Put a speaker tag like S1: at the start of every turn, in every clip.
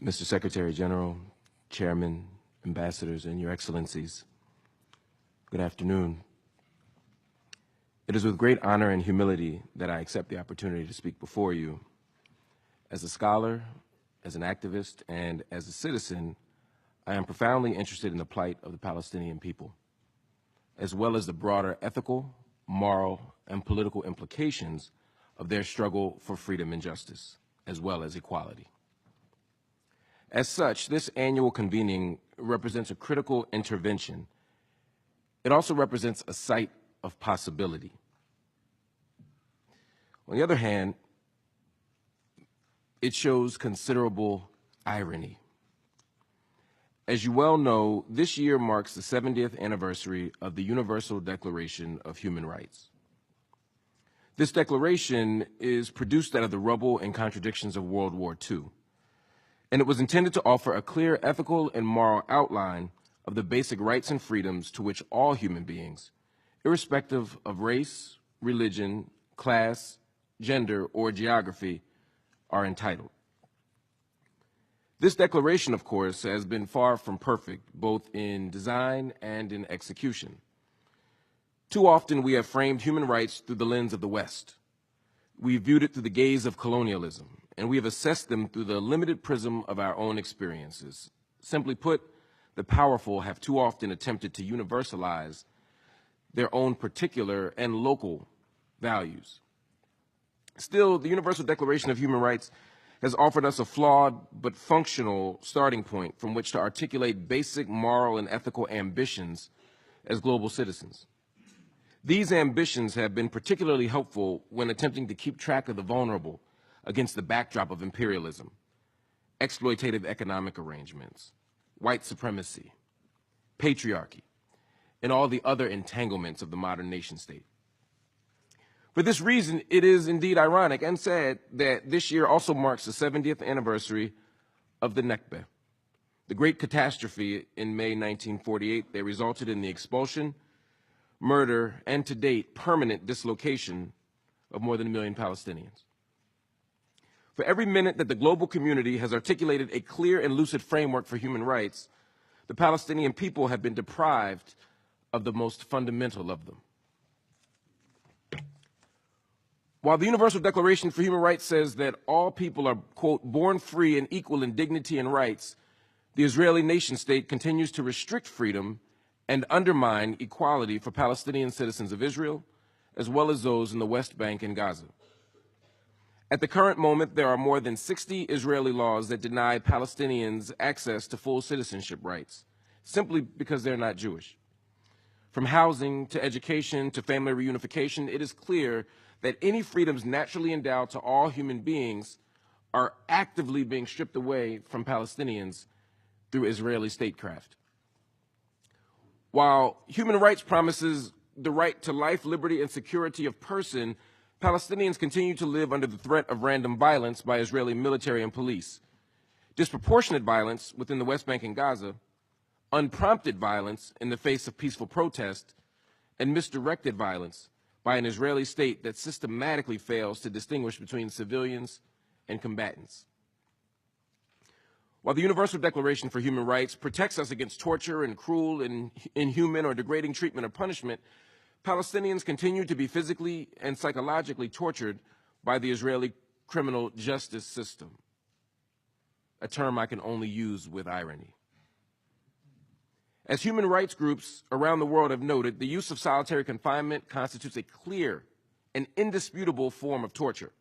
S1: Mr. Secretary General, Chairman, Ambassadors, and Your Excellencies, good afternoon. It is with great honor and humility that I accept the opportunity to speak before you. As a scholar, as an activist, and as a citizen, I am profoundly interested in the plight of the Palestinian people, as well as the broader ethical, moral, and political implications of their struggle for freedom and justice, as well as equality. As such, this annual convening represents a critical intervention. It also represents a site of possibility. On the other hand, it shows considerable irony. As you well know, this year marks the 70th anniversary of the Universal Declaration of Human Rights. This declaration is produced out of the rubble and contradictions of World War II, and it was intended to offer a clear ethical and moral outline of the basic rights and freedoms to which all human beings, irrespective of race, religion, class, gender, or geography, are entitled. This declaration, of course, has been far from perfect, both in design and in execution. Too often we have framed human rights through the lens of the West. We've viewed it through the gaze of colonialism, and we have assessed them through the limited prism of our own experiences. Simply put, the powerful have too often attempted to universalize their own particular and local values. Still, the Universal Declaration of Human Rights has offered us a flawed but functional starting point from which to articulate basic moral and ethical ambitions as global citizens. These ambitions have been particularly helpful when attempting to keep track of the vulnerable against the backdrop of imperialism, exploitative economic arrangements, white supremacy, patriarchy, and all the other entanglements of the modern nation state. For this reason, it is indeed ironic and sad that this year also marks the 70th anniversary of the Nakba, the great catastrophe in May 1948 that resulted in the expulsion, murder, and to date, permanent dislocation of more than 1 million Palestinians. For every minute that the global community has articulated a clear and lucid framework for human rights, the Palestinian people have been deprived of the most fundamental of them. While the Universal Declaration for Human Rights says that all people are, quote, born free and equal in dignity and rights, the Israeli nation state continues to restrict freedom and undermine equality for Palestinian citizens of Israel, as well as those in the West Bank and Gaza. At the current moment, there are more than 60 Israeli laws that deny Palestinians access to full citizenship rights, simply because they're not Jewish. From housing to education to family reunification, it is clear that any freedoms naturally endowed to all human beings are actively being stripped away from Palestinians through Israeli statecraft. While human rights promises the right to life, liberty, and security of person, Palestinians continue to live under the threat of random violence by Israeli military and police, disproportionate violence within the West Bank and Gaza, unprompted violence in the face of peaceful protest, and misdirected violence by an Israeli state that systematically fails to distinguish between civilians and combatants. While the Universal Declaration for Human Rights protects us against torture and cruel and inhuman or degrading treatment or punishment, Palestinians continue to be physically and psychologically tortured by the Israeli criminal justice system, a term I can only use with irony. As human rights groups around the world have noted, the use of solitary confinement constitutes a clear and indisputable form of torture.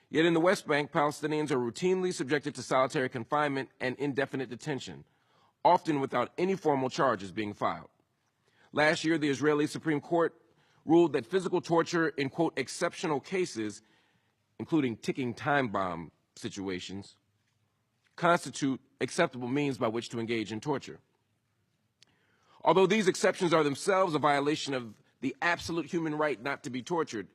S1: Yet in the West Bank, Palestinians are routinely subjected to solitary confinement and indefinite detention, often without any formal charges being filed. Last year, the Israeli Supreme Court ruled that physical torture in, quote, exceptional cases, including ticking time bomb situations, constitute acceptable means by which to engage in torture. Although these exceptions are themselves a violation of the absolute human right not to be tortured,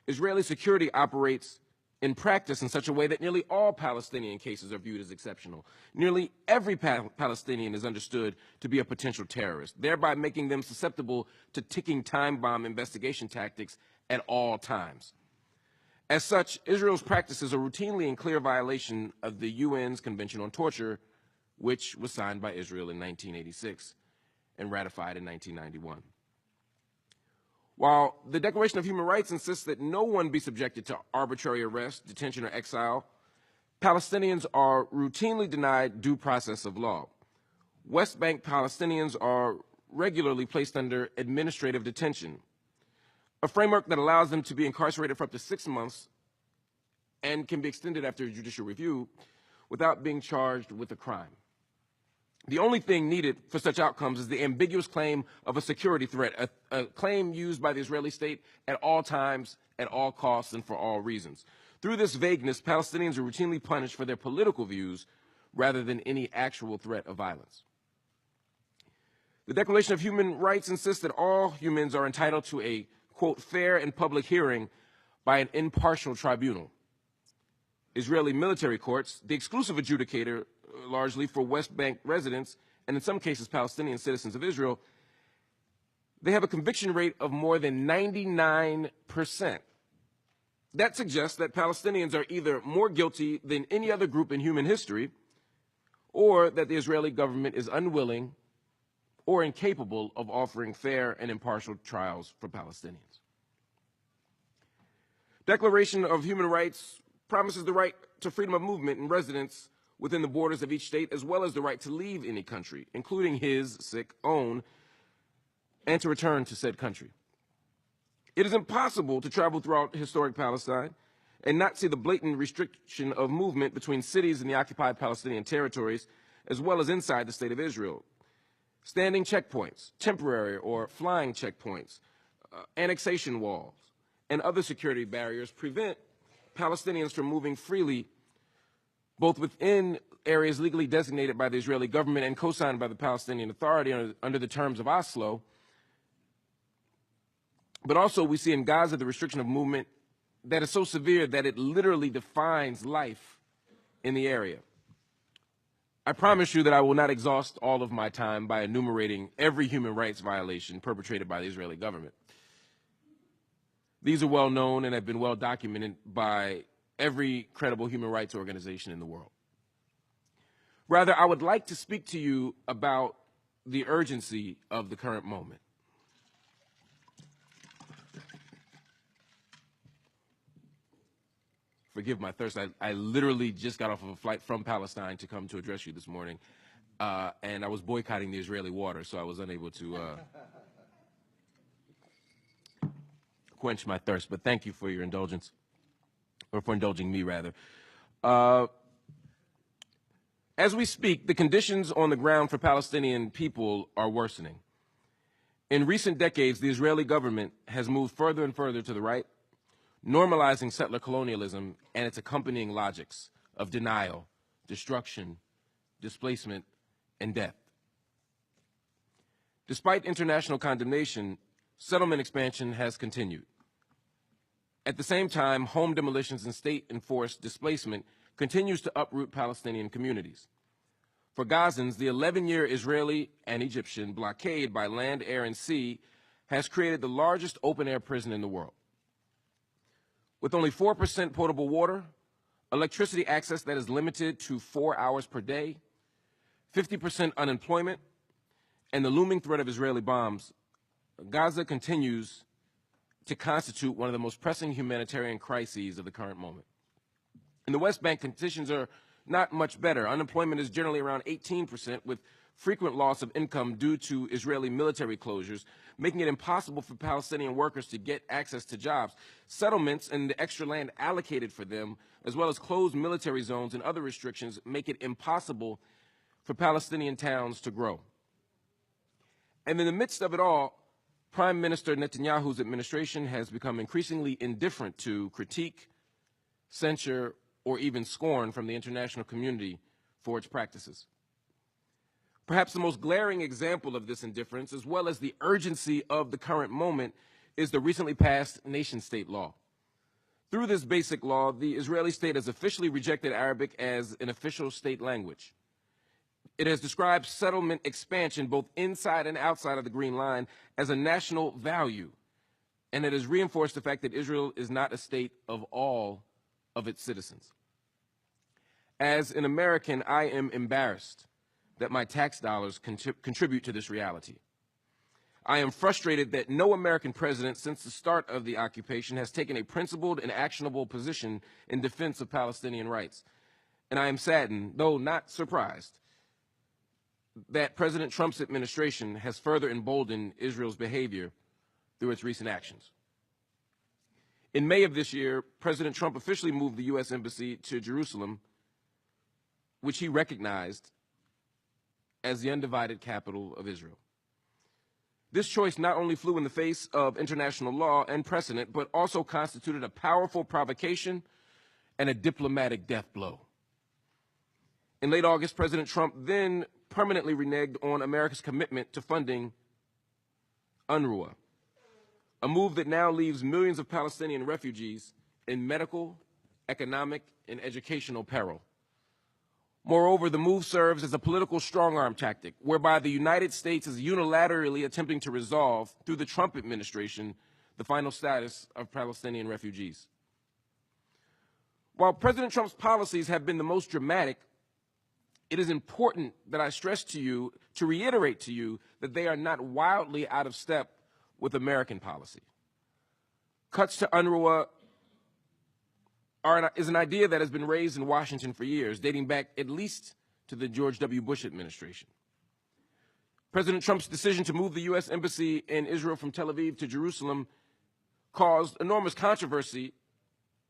S1: Israeli security operates in practice in such a way that nearly all Palestinian cases are viewed as exceptional. Nearly every Palestinian is understood to be a potential terrorist, thereby making them susceptible to ticking time bomb investigation tactics at all times. As such, Israel's practices are routinely in clear violation of the UN's Convention on Torture, which was signed by Israel in 1986 and ratified in 1991. While the Declaration of Human Rights insists that no one be subjected to arbitrary arrest, detention, or exile, Palestinians are routinely denied due process of law. West Bank Palestinians are regularly placed under administrative detention, a framework that allows them to be incarcerated for up to 6 months and can be extended after judicial review without being charged with a crime. The only thing needed for such outcomes is the ambiguous claim of a security threat, a claim used by the Israeli state at all times, at all costs, and for all reasons. Through this vagueness, Palestinians are routinely punished for their political views rather than any actual threat of violence. The Declaration of Human Rights insists that all humans are entitled to a, quote, fair and public hearing by an impartial tribunal. Israeli military courts, the exclusive adjudicator largely for West Bank residents, and in some cases Palestinian citizens of Israel, they have a conviction rate of more than 99%. That suggests that Palestinians are either more guilty than any other group in human history, or that the Israeli government is unwilling or incapable of offering fair and impartial trials for Palestinians. Declaration of Human Rights promises the right to freedom of movement and residence within the borders of each state, as well as the right to leave any country, including his own, and to return to said country. It is impossible to travel throughout historic Palestine and not see the blatant restriction of movement between cities in the occupied Palestinian territories, as well as inside the state of Israel. Standing checkpoints, temporary or flying checkpoints, annexation walls, and other security barriers prevent Palestinians from moving freely, both within areas legally designated by the Israeli government and co-signed by the Palestinian Authority under the terms of Oslo. But also we see in Gaza the restriction of movement that is so severe that it literally defines life in the area. I promise you that I will not exhaust all of my time by enumerating every human rights violation perpetrated by the Israeli government. These are well known and have been well documented by every credible human rights organization in the world. Rather, I would like to speak to you about the urgency of the current moment. Forgive my thirst. I literally just got off of a flight from Palestine to come to address you this morning, and I was boycotting the Israeli water, so I was unable to quench my thirst. But thank you for your indulgence, or for indulging me, rather. As we speak, the conditions on the ground for Palestinian people are worsening. In recent decades, the Israeli government has moved further and further to the right, normalizing settler colonialism and its accompanying logics of denial, destruction, displacement, and death. Despite international condemnation, settlement expansion has continued. At the same time, home demolitions and state-enforced displacement continues to uproot Palestinian communities. For Gazans, the 11-year Israeli and Egyptian blockade by land, air, and sea has created the largest open-air prison in the world. With only 4% potable water, electricity access that is limited to 4 hours per day, 50% unemployment, and the looming threat of Israeli bombs, Gaza continues to constitute one of the most pressing humanitarian crises of the current moment. In the West Bank, conditions are not much better. Unemployment is generally around 18%, with frequent loss of income due to Israeli military closures, making it impossible for Palestinian workers to get access to jobs. Settlements and the extra land allocated for them, as well as closed military zones and other restrictions, make it impossible for Palestinian towns to grow. And in the midst of it all, Prime Minister Netanyahu's administration has become increasingly indifferent to critique, censure, or even scorn from the international community for its practices. Perhaps the most glaring example of this indifference, as well as the urgency of the current moment, is the recently passed nation-state law. Through this basic law, the Israeli state has officially rejected Arabic as an official state language. It has described settlement expansion, both inside and outside of the Green Line, as a national value and it has reinforced the fact that Israel is not a state of all of its citizens. As an American, I am embarrassed that my tax dollars contribute to this reality. I am frustrated that no American president since the start of the occupation has taken a principled and actionable position in defense of Palestinian rights. And I am saddened, though not surprised, that President Trump's administration has further emboldened Israel's behavior through its recent actions. In May of this year, President Trump officially moved the U.S. Embassy to Jerusalem, which he recognized as the undivided capital of Israel. This choice not only flew in the face of international law and precedent, but also constituted a powerful provocation and a diplomatic death blow. In late August, President Trump then permanently reneged on America's commitment to funding UNRWA, a move that now leaves millions of Palestinian refugees in medical, economic, and educational peril. Moreover, the move serves as a political strong-arm tactic, whereby the United States is unilaterally attempting to resolve, through the Trump administration, the final status of Palestinian refugees. While President Trump's policies have been the most dramatic, it is important that I stress to you, to reiterate to you, that they are not wildly out of step with American policy. Cuts to UNRWA is an idea that has been raised in Washington for years, dating back at least to the George W. Bush administration. President Trump's decision to move the U.S. Embassy in Israel from Tel Aviv to Jerusalem caused enormous controversy,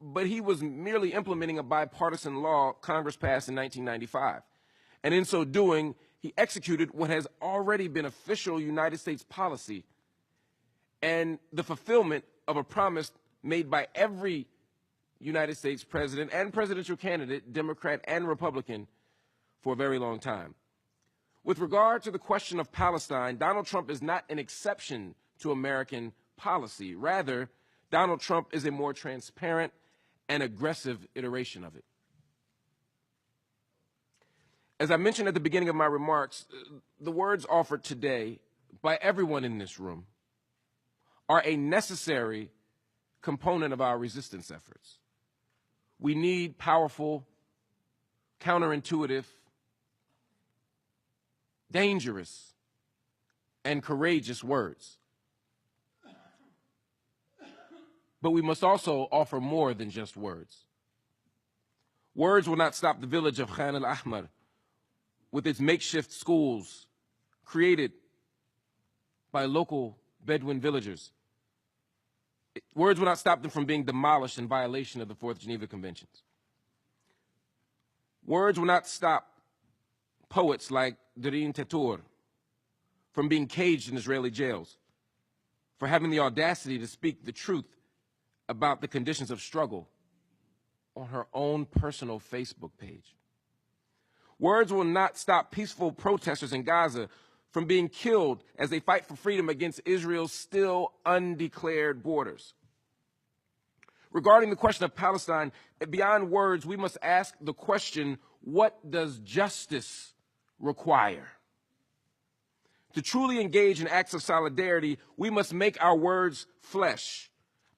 S1: but he was merely implementing a bipartisan law Congress passed in 1995. And in so doing, he executed what has already been official United States policy and the fulfillment of a promise made by every United States president and presidential candidate, Democrat and Republican, for a very long time. With regard to the question of Palestine, Donald Trump is not an exception to American policy. Rather, Donald Trump is a more transparent and aggressive iteration of it. As I mentioned at the beginning of my remarks, the words offered today by everyone in this room are a necessary component of our resistance efforts. We need powerful, counterintuitive, dangerous, and courageous words. But we must also offer more than just words. Words will not stop the village of Khan al-Ahmar with its makeshift schools created by local Bedouin villagers. Words will not stop them from being demolished in violation of the Fourth Geneva Conventions. Words will not stop poets like Darin Tetur from being caged in Israeli jails, for having the audacity to speak the truth about the conditions of struggle on her own personal Facebook page. Words will not stop peaceful protesters in Gaza from being killed as they fight for freedom against Israel's still undeclared borders. Regarding the question of Palestine, beyond words, we must ask the question, what does justice require? To truly engage in acts of solidarity, we must make our words flesh.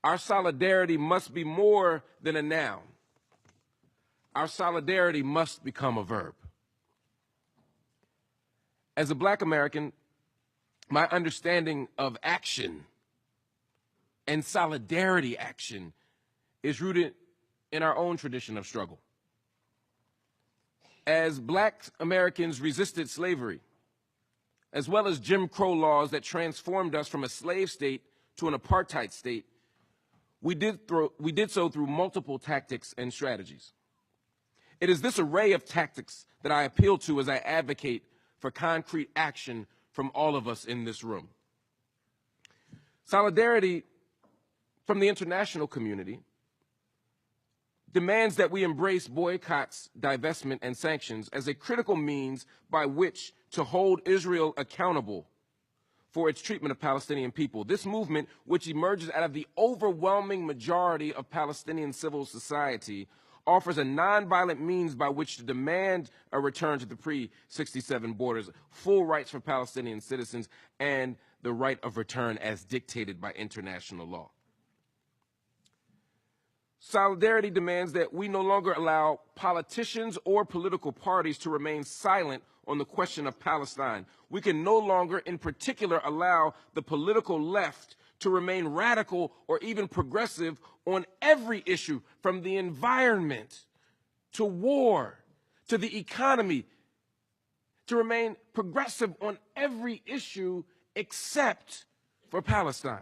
S1: Our solidarity must be more than a noun. Our solidarity must become a verb. As a Black American, my understanding of action and solidarity action is rooted in our own tradition of struggle. As Black Americans resisted slavery, as well as Jim Crow laws that transformed us from a slave state to an apartheid state, we did so through multiple tactics and strategies. It is this array of tactics that I appeal to as I advocate for concrete action from all of us in this room. Solidarity from the international community demands that we embrace boycotts, divestment, and sanctions as a critical means by which to hold Israel accountable for its treatment of Palestinian people. This movement, which emerges out of the overwhelming majority of Palestinian civil society, offers a nonviolent means by which to demand a return to the pre-67 borders, full rights for Palestinian citizens, and the right of return as dictated by international law. Solidarity demands that we no longer allow politicians or political parties to remain silent on the question of Palestine. We can no longer, in particular, allow the political left to remain radical or even progressive on every issue, from the environment to war to the economy, to remain progressive on every issue except for Palestine.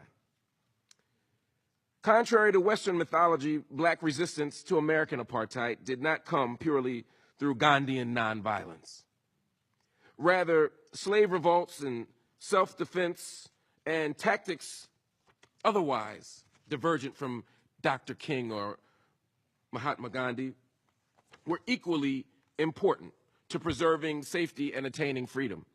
S1: Contrary to Western mythology, black resistance to American apartheid did not come purely through Gandhian nonviolence. Rather, slave revolts and self-defense and tactics otherwise divergent from Dr. King or Mahatma Gandhi were equally important to preserving safety and attaining freedom.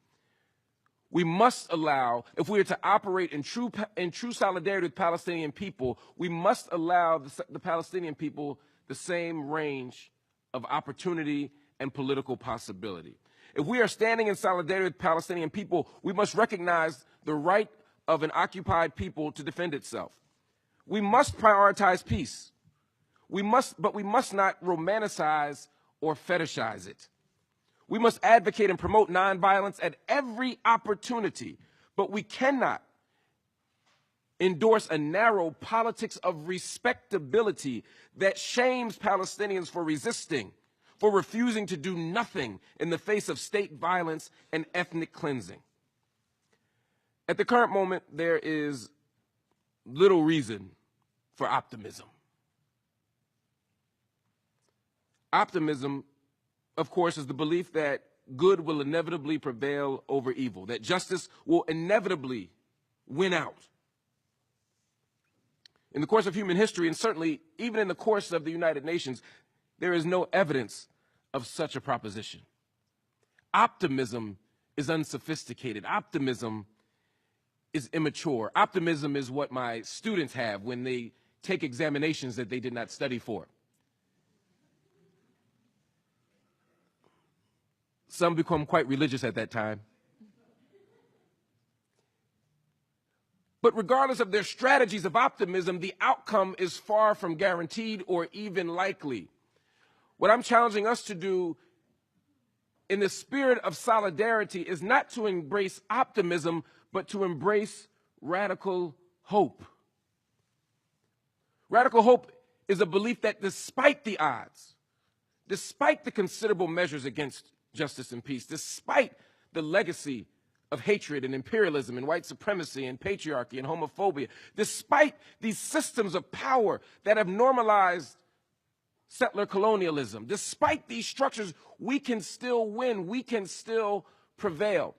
S1: We must allow, if we are to operate in true solidarity with Palestinian people, we must allow the Palestinian people the same range of opportunity and political possibility. If we are standing in solidarity with Palestinian people, we must recognize the right of an occupied people to defend itself. We must prioritize peace. But we must not romanticize or fetishize it. We must advocate and promote nonviolence at every opportunity, but we cannot endorse a narrow politics of respectability that shames Palestinians for resisting, for refusing to do nothing in the face of state violence and ethnic cleansing. At the current moment, there is little reason for optimism. Optimism, of course, is the belief that good will inevitably prevail over evil, that justice will inevitably win out. In the course of human history, and certainly even in the course of the United Nations, there is no evidence of such a proposition. Optimism is unsophisticated. Optimism is immature. Optimism is what my students have when they take examinations that they did not study for. Some become quite religious at that time. But regardless of their strategies of optimism, the outcome is far from guaranteed or even likely. What I'm challenging us to do in the spirit of solidarity is not to embrace optimism, but to embrace radical hope. Radical hope is a belief that despite the odds, despite the considerable measures against justice and peace, despite the legacy of hatred and imperialism and white supremacy and patriarchy and homophobia, despite these systems of power that have normalized settler colonialism, despite these structures, we can still win, we can still prevail.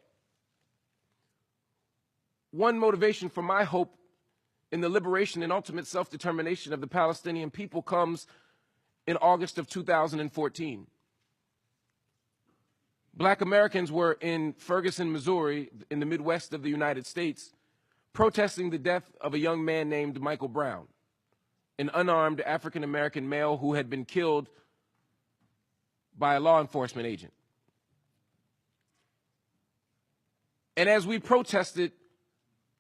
S1: One motivation for my hope in the liberation and ultimate self-determination of the Palestinian people comes in August of 2014. Black Americans were in Ferguson, Missouri, in the Midwest of the United States, protesting the death of a young man named Michael Brown, an unarmed African-American male who had been killed by a law enforcement agent. And as we protested,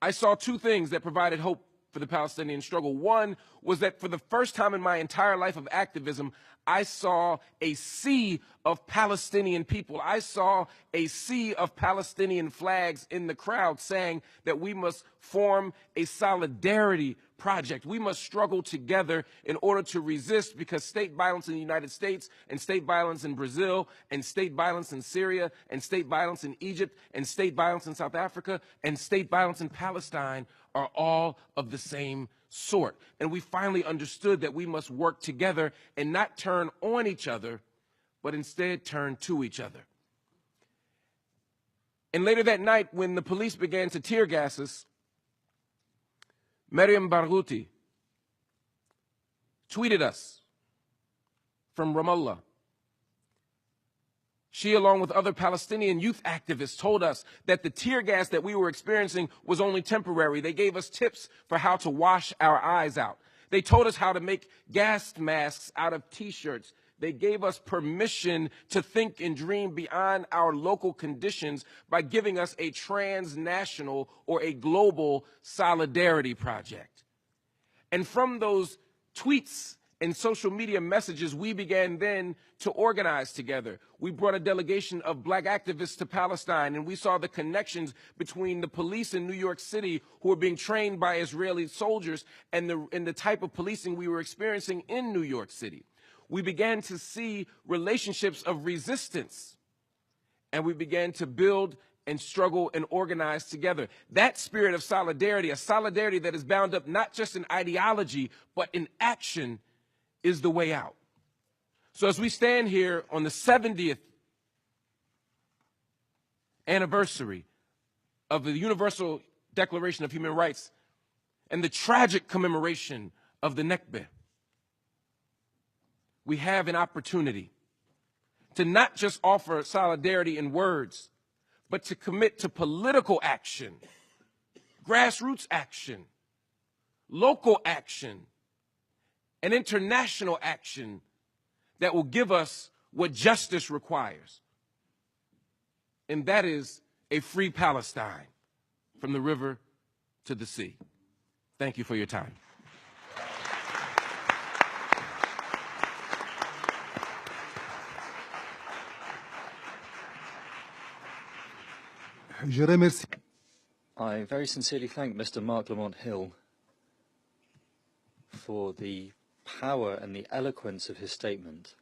S1: I saw two things that provided hope for the Palestinian struggle. One was that for the first time in my entire life of activism, I saw a sea of Palestinian people. I saw a sea of Palestinian flags in the crowd saying that we must form a solidarity project. We must struggle together in order to resist, because state violence in the United States and state violence in Brazil and state violence in Syria and state violence in Egypt and state violence in South Africa and state violence in Palestine are all of the same sort. And we finally understood that we must work together and not turn on each other, but instead turn to each other. And later that night, when the police began to tear gas us, Maryam Barghouti tweeted us from Ramallah. She, along with other Palestinian youth activists, told us that the tear gas that we were experiencing was only temporary. They gave us tips for how to wash our eyes out. They told us how to make gas masks out of T-shirts. They gave us permission to think and dream beyond our local conditions by giving us a transnational or a global solidarity project. And from those tweets and social media messages, we began then to organize together. We brought a delegation of black activists to Palestine, and we saw the connections between the police in New York City who were being trained by Israeli soldiers and the type of policing we were experiencing in New York City. We began to see relationships of resistance, and we began to build and struggle and organize together. That spirit of solidarity, a solidarity that is bound up not just in ideology, but in action, is the way out. So as we stand here on the 70th anniversary of the Universal Declaration of Human Rights and the tragic commemoration of the Nakba, we have an opportunity to not just offer solidarity in words, but to commit to political action, grassroots action, local action, and international action that will give us what justice requires. And that is a free Palestine from the river to the sea. Thank you for your time.
S2: I very sincerely thank Mr. Marc Lamont Hill for the power and the eloquence of his statement,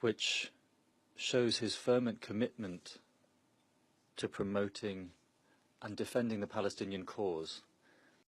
S2: which shows his fervent commitment to promoting and defending the Palestinian cause.